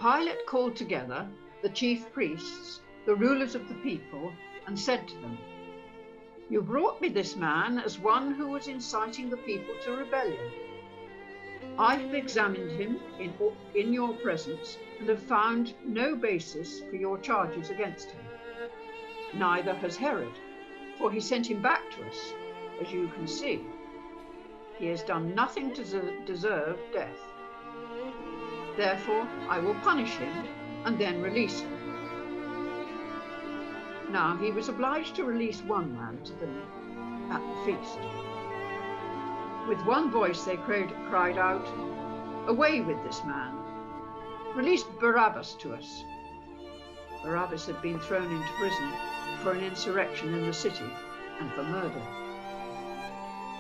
Pilate called together the chief priests, the rulers of the people, and said to them, "You brought me this man as one who was inciting the people to rebellion. I have examined him in your presence and have found no basis for your charges against him. Neither has Herod, for he sent him back to us, as you can see. He has done nothing to deserve death. Therefore, I will punish him and then release him." Now he was obliged to release one man to them at the feast. With one voice they cried out, "Away with this man! Release Barabbas to us." Barabbas had been thrown into prison for an insurrection in the city and for murder.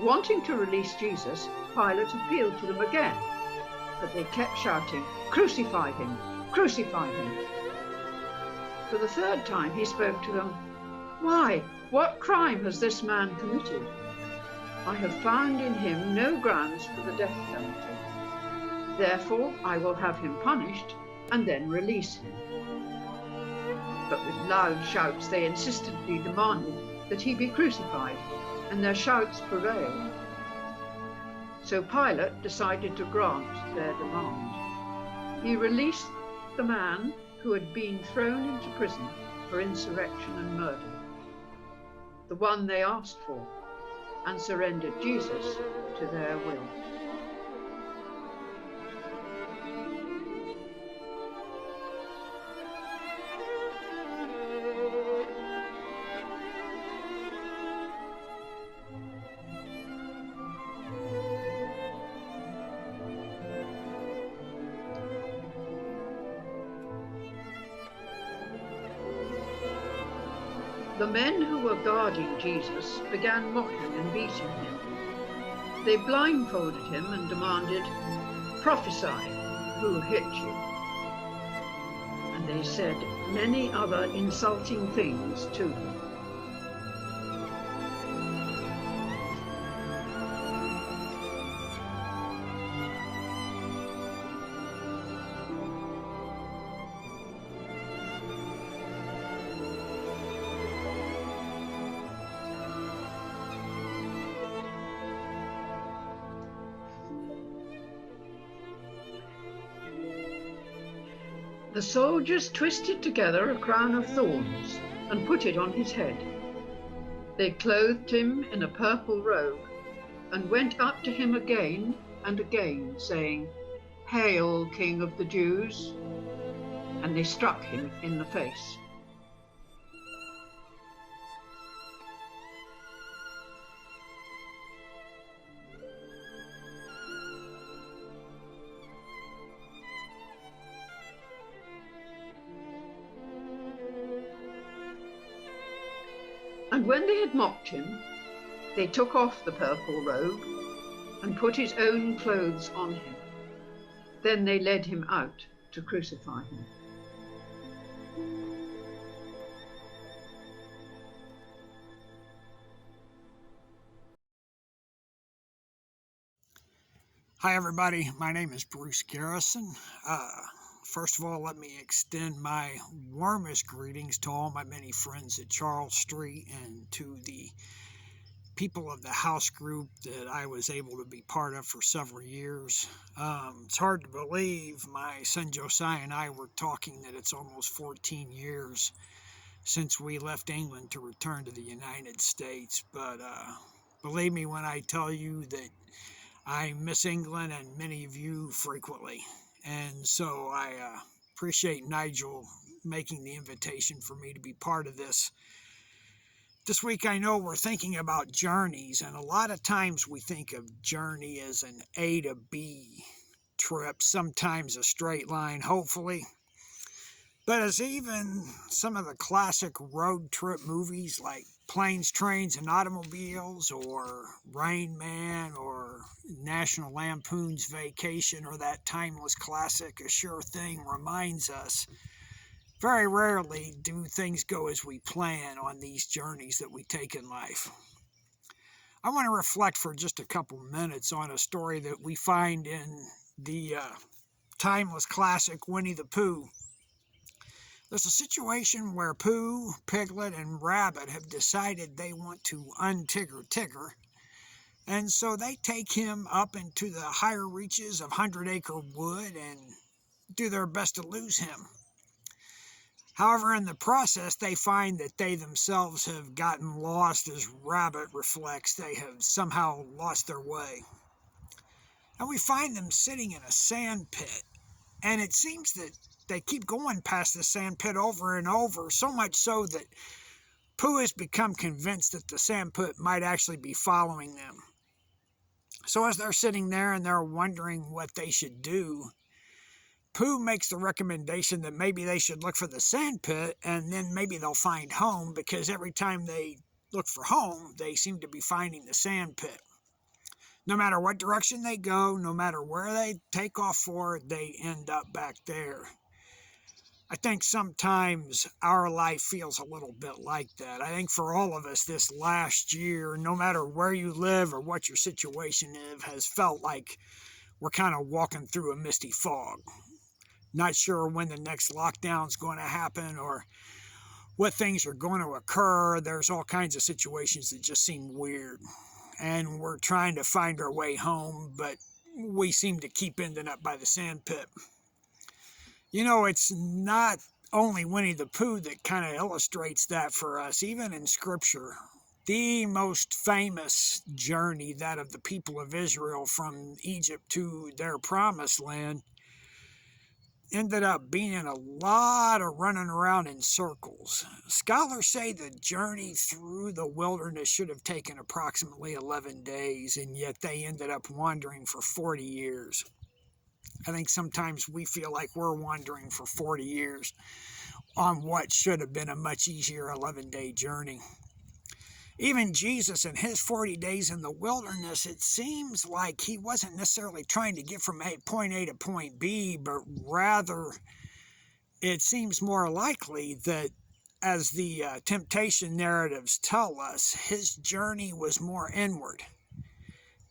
Wanting to release Jesus, Pilate appealed to them again, but they kept shouting, "Crucify him! Crucify him!" For the third time he spoke to them, "Why, what crime has this man committed? I have found in him no grounds for the death penalty. Therefore I will have him punished and then release him." But with loud shouts they insistently demanded that he be crucified, and their shouts prevailed. So Pilate decided to grant their demand. He released the man who had been thrown into prison for insurrection and murder, the one they asked for, and surrendered Jesus to their will. The men who were guarding Jesus began mocking and beating him. They blindfolded him and demanded, "Prophesy, who hit you?" And they said many other insulting things to him. The soldiers twisted together a crown of thorns and put it on his head. They clothed him in a purple robe and went up to him again and again, saying, "Hail, King of the Jews!" And they struck him in the face. And when they had mocked him, they took off the purple robe and put his own clothes on him. Then they led him out to crucify him. Hi, everybody. My name is Bruce Garrison. First of all, let me extend my warmest greetings to all my many friends at Charles Street and to the people of the house group that I was able to be part of for several years. It's hard to believe my son Josiah and I were talking that it's almost 14 years since we left England to return to the United States. But believe me when I tell you that I miss England and many of you frequently. And so I appreciate Nigel making the invitation for me to be part of this. This week I know we're thinking about journeys, and a lot of times we think of journey as an A to B trip, sometimes a straight line, hopefully. But as even some of the classic road trip movies like Planes, Trains, and Automobiles, or Rain Man, or National Lampoon's Vacation, or that timeless classic A Sure Thing reminds us, very rarely do things go as we plan on these journeys that we take in life. I want to reflect for just a couple minutes on a story that we find in the timeless classic, Winnie the Pooh. There's a situation where Pooh, Piglet, and Rabbit have decided they want to untigger Tigger, and so they take him up into the higher reaches of 100-acre wood and do their best to lose him. However, in the process, they find that they themselves have gotten lost. As Rabbit reflects, they have somehow lost their way. And we find them sitting in a sand pit, and it seems that they keep going past the sand pit over and over, so much so that Pooh has become convinced that the sand pit might actually be following them. So as they're sitting there and they're wondering what they should do, Pooh makes the recommendation that maybe they should look for the sand pit, and then maybe they'll find home, because every time they look for home, they seem to be finding the sand pit. No matter what direction they go, no matter where they take off for, they end up back there. I think sometimes our life feels a little bit like that. I think for all of us this last year, no matter where you live or what your situation is, has felt like we're kind of walking through a misty fog. Not sure when the next lockdown is going to happen or what things are going to occur. There's all kinds of situations that just seem weird. And we're trying to find our way home, but we seem to keep ending up by the sand pit. You know, it's not only Winnie the Pooh that kind of illustrates that for us. Even in Scripture, the most famous journey, that of the people of Israel from Egypt to their promised land, ended up being a lot of running around in circles. Scholars say the journey through the wilderness should have taken approximately 11 days, and yet they ended up wandering for 40 years. I think sometimes we feel like we're wandering for 40 years on what should have been a much easier 11-day journey. Even Jesus in his 40 days in the wilderness, it seems like he wasn't necessarily trying to get from point A to point B, but rather it seems more likely that, as the temptation narratives tell us, his journey was more inward.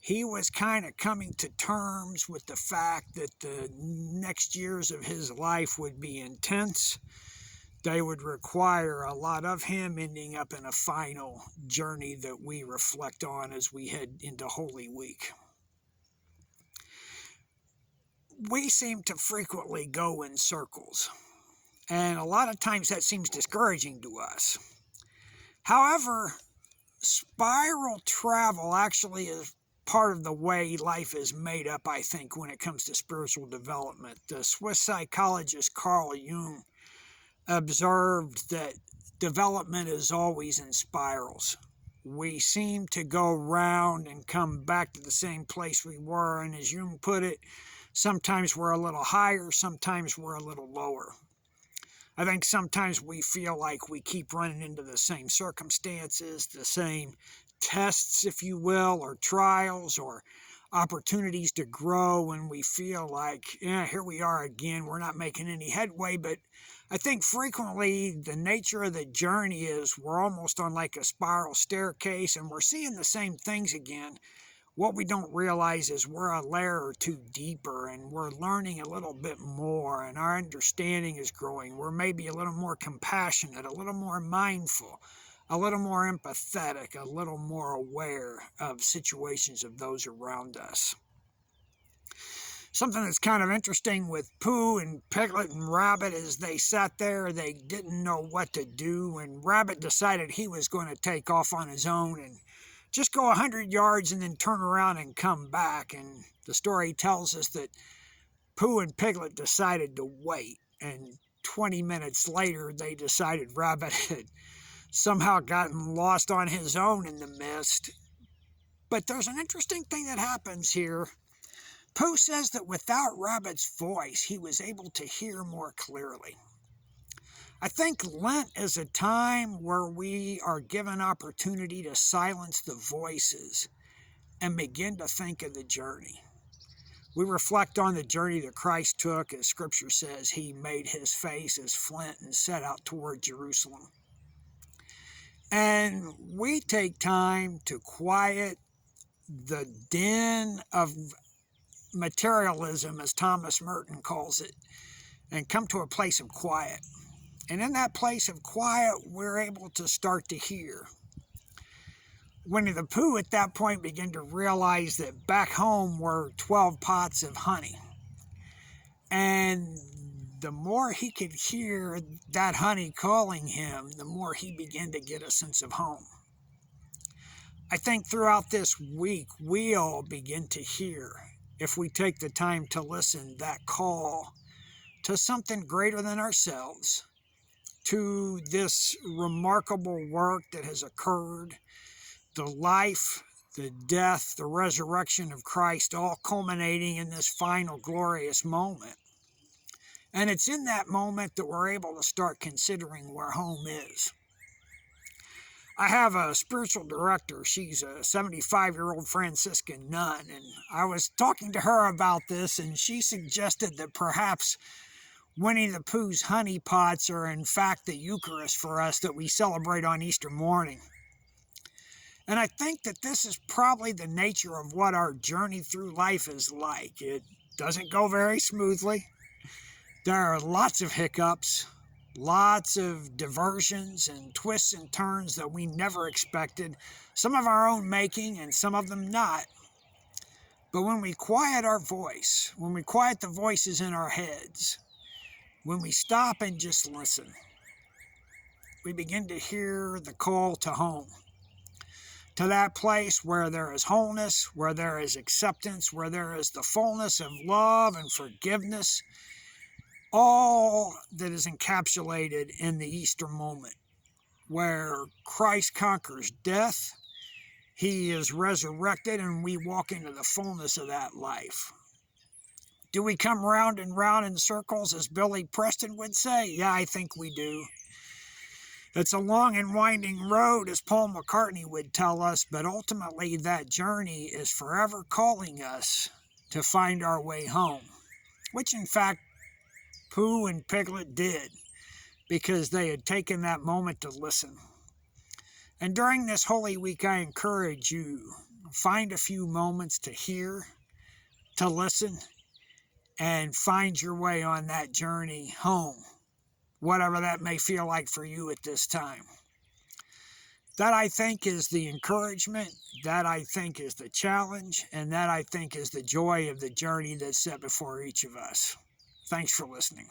He was kind of coming to terms with the fact that the next years of his life would be intense. They would require a lot of him, ending up in a final journey that we reflect on as we head into Holy Week. We seem to frequently go in circles, and a lot of times that seems discouraging to us. However, spiral travel actually is part of the way life is made up, I think, when it comes to spiritual development. The Swiss psychologist Carl Jung observed that development is always in spirals. We seem to go round and come back to the same place we were, and as Jung put it, sometimes we're a little higher, sometimes we're a little lower. I think sometimes we feel like we keep running into the same circumstances, the same tests, if you will, or trials, or opportunities to grow, and we feel like, yeah, here we are again, we're not making any headway. But I think frequently the nature of the journey is we're almost on like a spiral staircase, and we're seeing the same things again. What we don't realize is we're a layer or two deeper, and we're learning a little bit more, and our understanding is growing. We're maybe a little more compassionate, a little more mindful, a little more empathetic, a little more aware of situations of those around us. Something that's kind of interesting with Pooh and Piglet and Rabbit is they sat there, they didn't know what to do, and Rabbit decided he was going to take off on his own and just go 100 yards and then turn around and come back. And the story tells us that Pooh and Piglet decided to wait, and 20 minutes later they decided Rabbit had somehow gotten lost on his own in the mist. But there's an interesting thing that happens here. Pooh says that without Rabbit's voice, he was able to hear more clearly. I think Lent is a time where we are given opportunity to silence the voices and begin to think of the journey. We reflect on the journey that Christ took. As Scripture says, he made his face as flint and set out toward Jerusalem. And we take time to quiet the din of materialism, as Thomas Merton calls it, and come to a place of quiet. And in that place of quiet, we're able to start to hear. Winnie the Pooh at that point began to realize that back home were 12 pots of honey. And the more he could hear that honey calling him, the more he began to get a sense of home. I think throughout this week, we all begin to hear, if we take the time to listen, that call to something greater than ourselves, to this remarkable work that has occurred, the life, the death, the resurrection of Christ, all culminating in this final glorious moment. And it's in that moment that we're able to start considering where home is. I have a spiritual director. She's a 75-year-old Franciscan nun, and I was talking to her about this, and she suggested that perhaps Winnie the Pooh's honey pots are in fact the Eucharist for us that we celebrate on Easter morning. And I think that this is probably the nature of what our journey through life is like. It doesn't go very smoothly. There are lots of hiccups, lots of diversions and twists and turns that we never expected, some of our own making and some of them not. But when we quiet our voice, when we quiet the voices in our heads, when we stop and just listen, we begin to hear the call to home, to that place where there is wholeness, where there is acceptance, where there is the fullness of love and forgiveness, all that is encapsulated in the Easter moment, where Christ conquers death, he is resurrected, and we walk into the fullness of that life. Do we come round and round in circles, as Billy Preston would say? Yeah, I think we do. It's a long and winding road, as Paul McCartney would tell us, but ultimately that journey is forever calling us to find our way home, which in fact Pooh and Piglet did, because they had taken that moment to listen. And during this Holy Week, I encourage you, find a few moments to hear, to listen, and find your way on that journey home, whatever that may feel like for you at this time. That, I think, is the encouragement, that, I think, is the challenge, and that, I think, is the joy of the journey that's set before each of us. Thanks for listening.